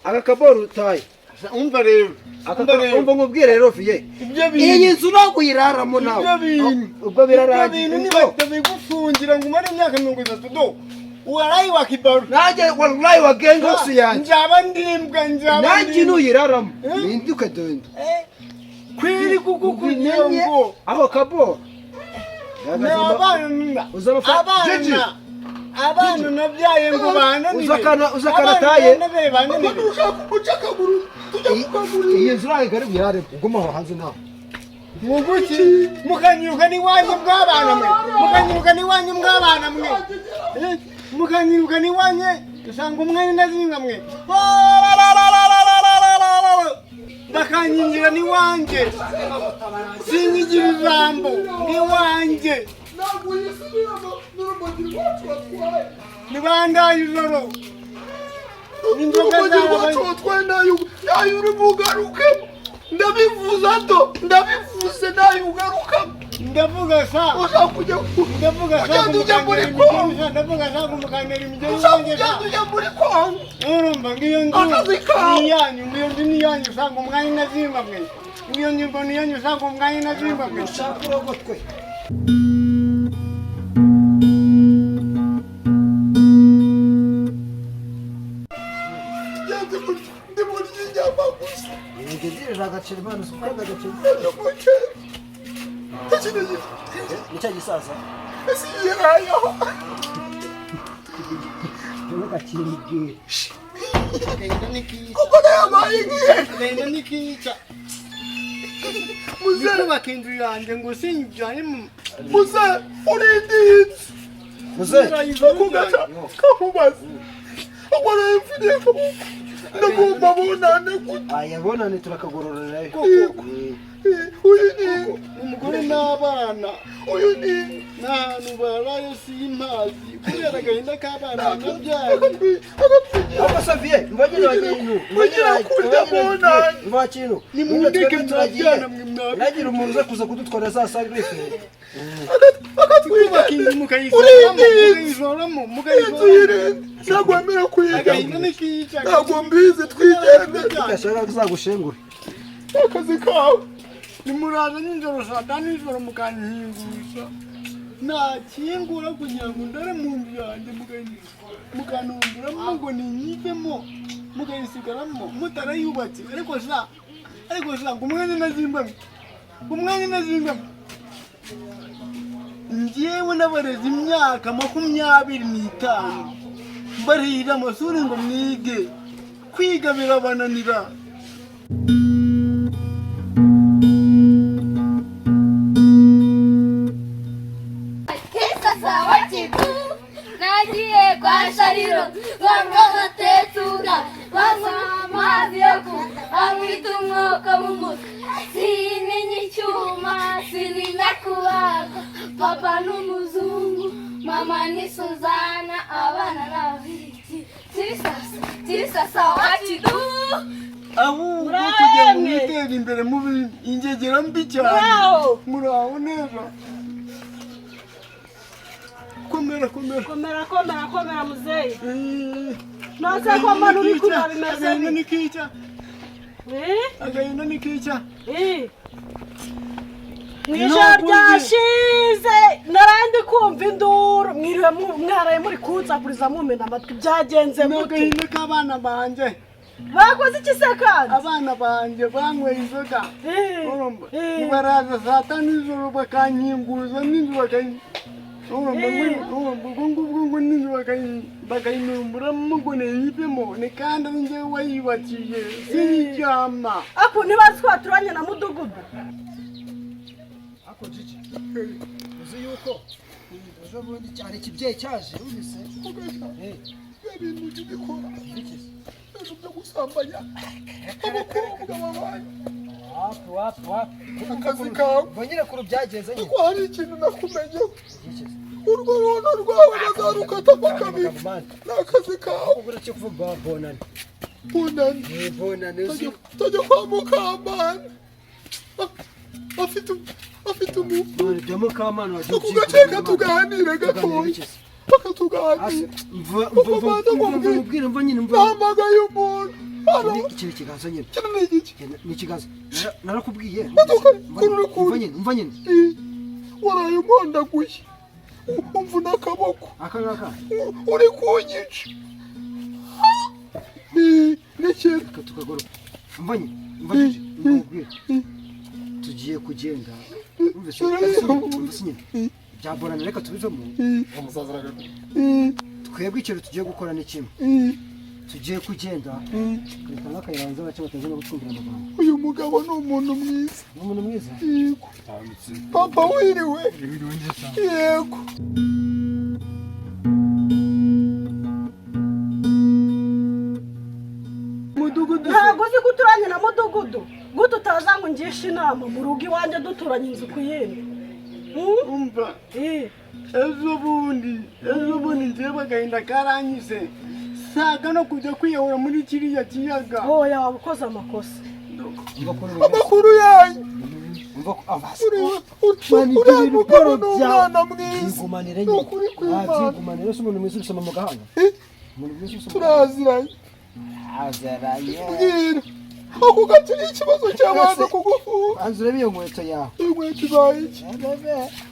Akakaboro utaye. Umva rero. Umva ngubwire rero fiye. Iyi nzu nakuyiraramo nawe. Ubwo biraragiye. Bigufungira ngo umare imyaka 30 do. Warayi wa kibaru. Naje wallahi wa gengo siyanje. Njaba ndimbwa njaba. Naje nuyiraramo. Ninduka dondo. Kwiri kukunyongo. Aho kaboro. Abana nabyaye ngo bana ni uzakana taye iyi nzu uraye kare bihare uguma aho hanze nawe muguki mukanyuka ni wanyu bw'abana mwe mukanyuka ni wanyu bw'abana mwe mukanyuka ni wanye usanga umwe nazinga mwe bakanyinjira ni wanje sinyigira ijambo ni wanje Nibanda yuzoro. Ninjoka zabaye twenda yuri bugaruke. Ndabivuza to, ndabivuze nayugaruka. Ndavuga sa. Uzakuja ndavuga sa. Ujya muri ko. Ndavuga sa kumukanira imijyo yanjye. Ujya muri ko. Urumva ngiyo ngiyo. Niyanyu ngiyo niyanyu sanga umwanya nazimba mwe. Ngiyo nyimbo niyanyu sanga umwanya nazimba mwe. Shakurogotwe. Agaciro bano sukaga agaciro nicyo gisasa ese yerayo gakiri kuko yabaye ngenda nikica muze bakindu yanje ngo sinjanye muze urinditse muze kugaca kahubaza akora imfide ko ndagomba bonane gute ayabonane turakagororera uyu ni umugore n'abana uyu ni n'ahantu barayo simpazi kubera agahinda k'abana nabyaye Xavier mbagire mbagire ni mundeke mwabyana mwe nagira umuntu uza kuza kudutwara za service akatwubaka mukayizoramo nagwemera kuyiga agahinda nikica ntabwo mbizi twigende ndashaka kuzagushengura akazi kawe nimuraza nijoro saa tanu nijoro mukanyingusha nakingura kugira ngo ndare mu nzu yanjye mukanumburamo ngo ninyivemo mukayisigaramo mutarayubatse ariko sha ngo umwanya nazimbamwe njyewe nabareze imyaka 25 barihira amasuri ngo mwige kwiga birabananira nagiye kwa Shariro bamwe tetuga bamwe amazi yo amwita umwuka mu mutwe sinini icyuma sinina kubaga papa n'umuzungu mama ni Suzana abana n'abiki tirisasa wakidu ahubwo kujya mwitera imbere mu ingegera mbi cyane muraho neza komera muzeyi nose ko manu uri kuba bimeze agahinda nikica mwijoro ryashize narandi kumva induru mwiriwe mwaraye muri kunsakuriza mumena amatwi byagenze gute agahinda k'abana banje bakoze iki se kandi abana banje banyweye inzoga baraza saa tanu nijoro bakankinguza n'inzu bakayinumburamo ngo niyivemo ni kandi ari njyewe wayubakiye sinijyama ako ntibazi ko waturanye na mudugudu ako jiji uzi yuko ejo bundi cyane ikibyeyi cyaje wumvise ibintu by'ibikora ibintu byo gusambanya abakobwa babaye wapi akazi kawe bonyine kuru byagenze nyine ko hari ikintu nakumenyeho urwo runo rwawe nazarukata bakabiri n'akazi kawe ubura cyo kuvuga bonane tajya kwa Mukamana afite umuntu bya Mukamana wagiye kugaceka tuganire gatoya bakatuganira mva nyine mva mpamagaye umuntu Ikintu kiganza nyine. kino ni igiki Ni ikiganza. Narakubwiye. Umva nyine. waraye umondaguye umvuna akaboko Aka ngaka. uri kunyica nekera Tukagoro. Umva nyine. Tugiye kugenda. Umvise nyine. Byaborana reka tubivemo. umusaza aragaruka Twebwe ikintu tugiye gukora ni kimwe. Tugiye kugenda. Reka n'akayiranza bace bataje no gutwumvira amagambo. uyu mugabo ni umuntu mwiza Ni umuntu mwiza. yego papa wiriwe yego mudugudu ntabwo uzi ko uturanye na mudugudu gute utaza ngo ngishe inama mu rugo iwanjye duturanye inzu ku yindi umva ejo bundi njyewe agahinda karanyise saga no kujya kwiyahura muri kiriya kiyaga oya waba ukoze amakosa amakuru yanyu Umva ko avasi. uriya mugabo ni umwana mwiza Igumanire ni ukuri kw'Imana Igumanire se umuntu mwiza usoma mu gahanga. Umuntu mwiza usoma. turaziranye Azaranye. mbwira ako gace ni ikibazo cy'abantu kugufuha Anzu rebe iyo nkweto yawe. inkweto ibaye iki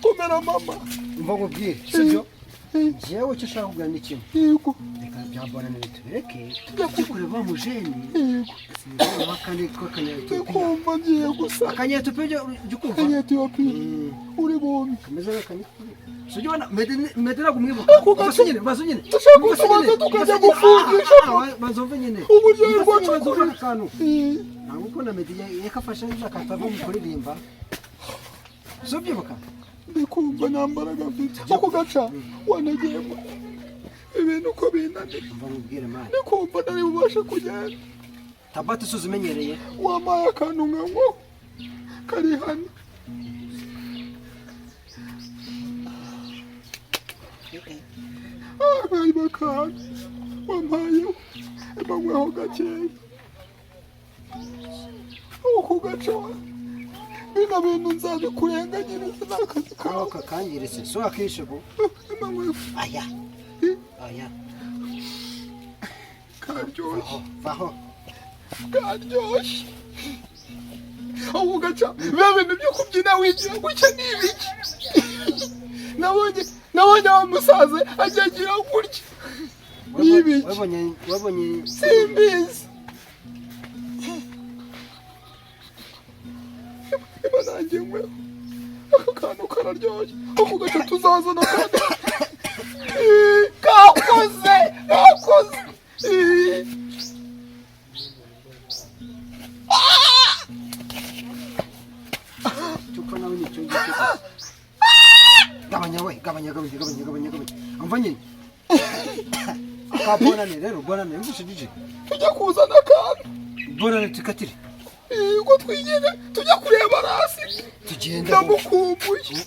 komera mama Umva ngo bwire. Sibyo? Jewe cyo shaka kugana ni kimwe. yego Reka byabonana bitubireke. Tujye kureba mujeni. yego Sinzi wakane ko kanyato. ndikumva ngiye gusa Akanyato peje jukumva. kanyeti yopiye uri bombi Kameze nk'akanyato. Sujye bana medera kumwibuka. Basonyene. dushaka kubanza tukajya gufungisha Bazove nyene. uburyohe bwacu Bazove akantu. Ntabwo ukunda mediya yakafasha akatava mu kuririmba. Zobyibuka. ndikumva nambaraga mfite ako gaca wanagiyemo ibintu uko binaniye Umva mubwire mani. ndikumva nari bubashe kugenda Tabati suzimenyereye. wampaye akantu nkanywa kari hano akarima kantu wampayeho banyweho gakeya ako gaca bino bintu nzabikurenganyiriza ni akazi kawe Kawa kakangiritse. So akishe bo. banyweho Aya. Aya. karyoshye Vaho. karyoshye ako gaca biba bintu byo kubyina wigira gutya ni ibiki nabonye wa musaza ajya agira gutya ni ibiki Wabonye simbizi iba nanjye nkweho aka kantu kararyoshye ako gaca tuzazana kandi kakoze Chupa nawe nicyo ngicyo. Gabanya. Umva nyine. Kabonane rero, bonane mvushe DJ. tujya kuzana akantu Bonane tukatire. ngo twigire tujya kureba rasi Tugenda. ndamukumbuye